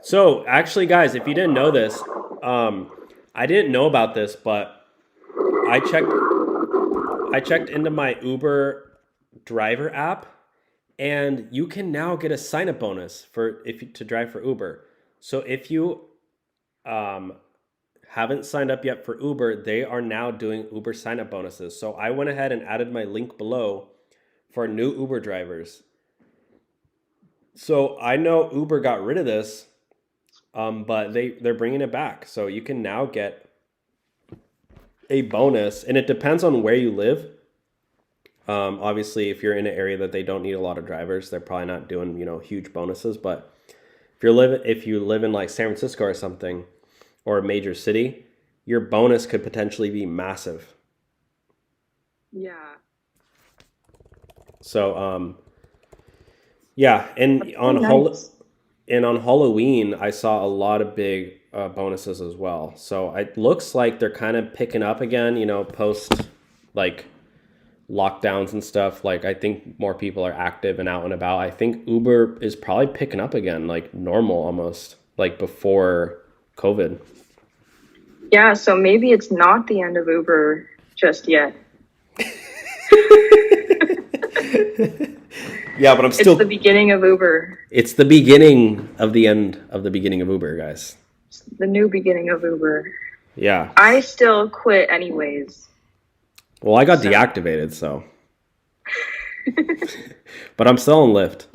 So actually, guys, if you didn't know this, I didn't know about this, but I checked. I checked into my Uber driver app, and you can now get a sign up bonus for if you, to drive for Uber. So if you um, haven't signed up yet for Uber, they are now doing Uber sign up bonuses. So I went ahead and added my link below for new Uber drivers. So I know Uber got rid of this, but they're bringing it back. So you can now get a bonus, and it depends on where you live. Obviously, if you're in an area that they don't need a lot of drivers, they're probably not doing huge bonuses. But if you live in like San Francisco or something, or a major city, your bonus could potentially be massive. Yeah. So yeah, That's so nice. and on Halloween, I saw a lot of big bonuses as well. So it looks like they're kind of picking up again, post like lockdowns and stuff. Like I think more people are active and out and about. I think Uber is probably picking up again, like normal almost, like before COVID. Yeah, so maybe it's not the end of Uber just yet. Yeah, but I'm It's the still. beginning of Uber, It's the beginning of the end of the beginning of Uber, guys. the new beginning of Uber. Yeah. I still quit anyways. Well, I got So, deactivated, so. But I'm still on Lyft.